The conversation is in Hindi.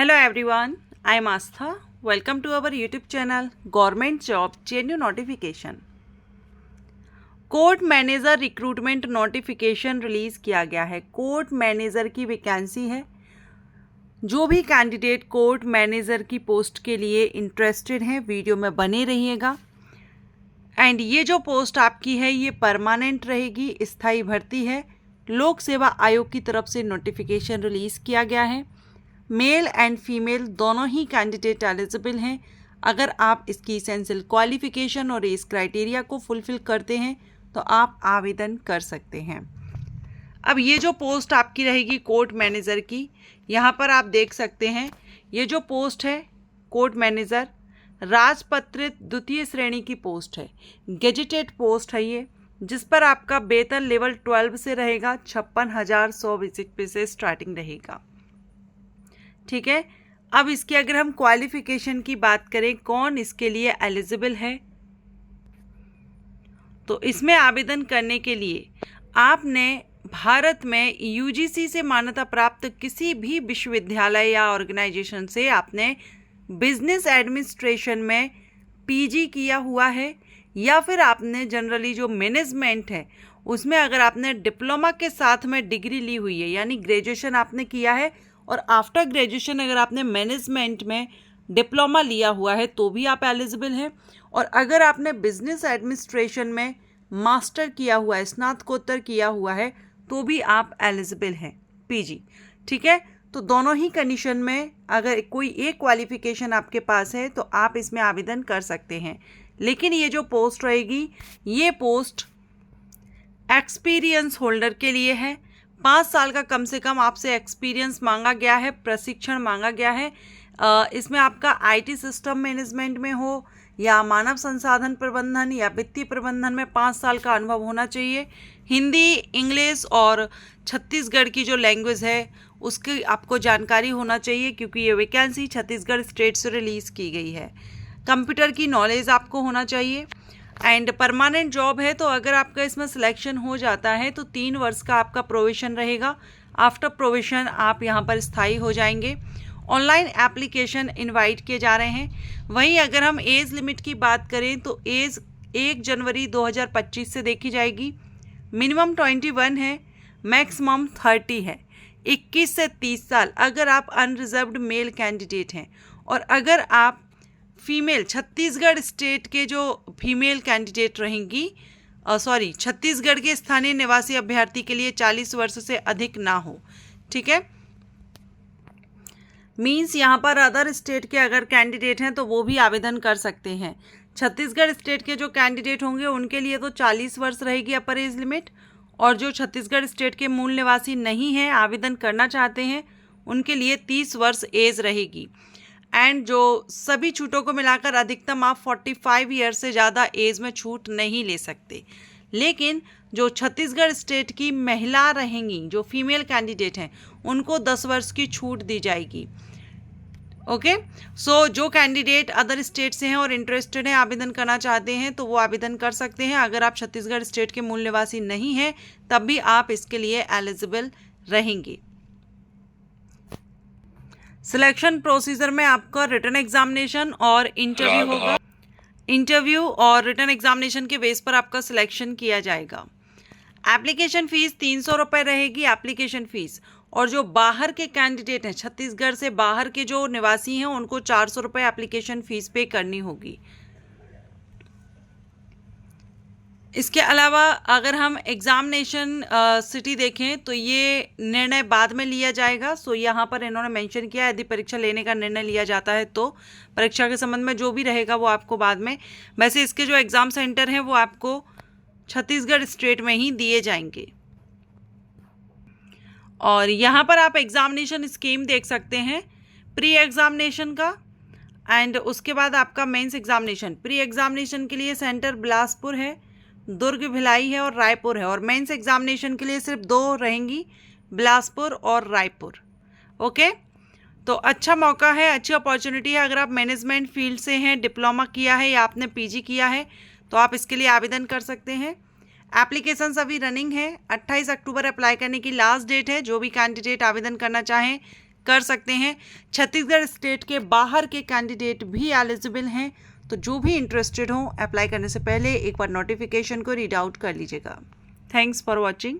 Hello everyone, I am Astha. Welcome to our YouTube channel Government Job Genuine Notification. Court manager recruitment notification release किया गया है। कोर्ट मैनेजर की वैकेंसी है। जो भी कैंडिडेट कोर्ट मैनेजर की पोस्ट के लिए इंटरेस्टेड हैं वीडियो में बने रहिएगा। एंड ये जो पोस्ट आपकी है ये परमानेंट रहेगी, स्थायी भर्ती है। लोक सेवा आयोग की तरफ से नोटिफिकेशन रिलीज़ किया गया है। मेल एंड फीमेल दोनों ही कैंडिडेट एलिजिबल हैं। अगर आप इसकी एसेंशियल क्वालिफिकेशन और इस क्राइटेरिया को फुलफिल करते हैं तो आप आवेदन कर सकते हैं। अब ये जो पोस्ट आपकी रहेगी कोर्ट मैनेजर की, यहाँ पर आप देख सकते हैं ये जो पोस्ट है कोर्ट मैनेजर राजपत्रित द्वितीय श्रेणी की पोस्ट है, गेजेटेड पोस्ट है ये, जिस पर आपका वेतन लेवल 12 से रहेगा। 56,100 बेसिक पे से स्टार्टिंग रहेगा। ठीक है। अब इसकी अगर हम क्वालिफिकेशन की बात करें कौन इसके लिए एलिजिबल है, तो इसमें आवेदन करने के लिए आपने भारत में यूजीसी से मान्यता प्राप्त किसी भी विश्वविद्यालय या ऑर्गेनाइजेशन से आपने बिजनेस एडमिनिस्ट्रेशन में पीजी किया हुआ है, या फिर आपने जनरली जो मैनेजमेंट है उसमें अगर आपने डिप्लोमा के साथ में डिग्री ली हुई है, यानी ग्रेजुएशन आपने किया है और आफ्टर ग्रेजुएशन अगर आपने मैनेजमेंट में डिप्लोमा लिया हुआ है तो भी आप एलिजिबल हैं। और अगर आपने बिजनेस एडमिनिस्ट्रेशन में मास्टर किया हुआ है, स्नातकोत्तर किया हुआ है, तो भी आप एलिजिबल हैं पीजी। ठीक है। तो दोनों ही कंडीशन में अगर कोई एक क्वालिफिकेशन आपके पास है तो आप इसमें आवेदन कर सकते हैं। लेकिन ये जो पोस्ट रहेगी ये पोस्ट एक्सपीरियंस होल्डर के लिए है। 5 साल का कम से कम आपसे एक्सपीरियंस मांगा गया है, प्रशिक्षण मांगा गया है। इसमें आपका आईटी सिस्टम मैनेजमेंट में हो या मानव संसाधन प्रबंधन या वित्तीय प्रबंधन में 5 साल का अनुभव होना चाहिए। हिंदी, इंग्लिश और छत्तीसगढ़ की जो लैंग्वेज है उसकी आपको जानकारी होना चाहिए, क्योंकि ये वैकेंसी छत्तीसगढ़ स्टेट से रिलीज़ की गई है। कंप्यूटर की नॉलेज आपको होना चाहिए। एंड परमानेंट जॉब है, तो अगर आपका इसमें सिलेक्शन हो जाता है तो 3 वर्ष का आपका प्रोविशन रहेगा। आफ्टर प्रोविशन आप यहाँ पर स्थायी हो जाएंगे। ऑनलाइन एप्लीकेशन इनवाइट किए जा रहे हैं। वहीं अगर हम एज लिमिट की बात करें तो एज 1 जनवरी 2025 से देखी जाएगी। मिनिमम 21 है, मैक्सिमम 30 है। 21 से 30 साल अगर आप अनरिजर्व्ड मेल कैंडिडेट हैं, और अगर आप फीमेल छत्तीसगढ़ स्टेट के जो फीमेल कैंडिडेट रहेंगी, छत्तीसगढ़ के स्थानीय निवासी अभ्यर्थी के लिए 40 वर्ष से अधिक ना हो। ठीक है। मीन्स यहाँ पर अदर स्टेट के अगर कैंडिडेट हैं तो वो भी आवेदन कर सकते हैं। छत्तीसगढ़ स्टेट के जो कैंडिडेट होंगे उनके लिए तो 40 वर्ष रहेगी अपर एज लिमिट, और जो छत्तीसगढ़ स्टेट के मूल निवासी नहीं हैं, आवेदन करना चाहते हैं, उनके लिए 30 वर्ष एज रहेगी। एंड जो सभी छूटों को मिलाकर अधिकतम आप 45 ईयर से ज़्यादा एज में छूट नहीं ले सकते। लेकिन जो छत्तीसगढ़ स्टेट की महिला रहेंगी, जो फीमेल कैंडिडेट हैं, उनको 10 वर्ष की छूट दी जाएगी। ओके। सो जो कैंडिडेट अदर स्टेट से हैं और इंटरेस्टेड हैं, आवेदन करना चाहते हैं, तो वो आवेदन कर सकते हैं। अगर आप छत्तीसगढ़ स्टेट के मूल निवासी नहीं हैं तब भी आप इसके लिए एलिजिबल रहेंगे। सिलेक्शन प्रोसीजर में आपका रिटन एग्जामिनेशन और इंटरव्यू होगा। इंटरव्यू और रिटन एग्जामिनेशन के बेस पर आपका सिलेक्शन किया जाएगा। एप्लीकेशन फ़ीस 300 रुपये रहेगी एप्लीकेशन फ़ीस, और जो बाहर के कैंडिडेट हैं, छत्तीसगढ़ से बाहर के जो निवासी हैं, उनको 400 रुपये एप्लीकेशन फ़ीस पे करनी होगी। इसके अलावा अगर हम एग्जामिनेशन सिटी देखें तो ये निर्णय बाद में लिया जाएगा। सो यहाँ पर इन्होंने मेंशन किया यदि परीक्षा लेने का निर्णय लिया जाता है तो परीक्षा के संबंध में जो भी रहेगा वो आपको बाद में, वैसे इसके जो एग्ज़ाम सेंटर हैं वो आपको छत्तीसगढ़ स्टेट में ही दिए जाएंगे। और यहाँ पर आप एग्जामिनेशन स्कीम देख सकते हैं प्री एग्जामिनेशन का, एंड उसके बाद आपका मेंस एग्जामिनेशन। प्री एग्जामिनेशन के लिए सेंटर बिलासपुर है, दुर्ग, भिलाई है और रायपुर है, और मेंस एग्जामिनेशन के लिए सिर्फ 2 रहेंगी, बिलासपुर और रायपुर। ओके। तो अच्छा मौका है, अच्छी अपॉर्चुनिटी है। अगर आप मैनेजमेंट फील्ड से हैं, डिप्लोमा किया है या आपने पीजी किया है तो आप इसके लिए आवेदन कर सकते हैं। एप्लीकेशंस अभी रनिंग है। 28 अक्टूबर अप्लाई करने की लास्ट डेट है। जो भी कैंडिडेट आवेदन करना चाहें कर सकते हैं। छत्तीसगढ़ स्टेट के बाहर के कैंडिडेट भी एलिजिबल हैं। तो जो भी इंटरेस्टेड हो, अप्लाई करने से पहले एक बार नोटिफिकेशन को रीड आउट कर लीजिएगा। Thanks for watching.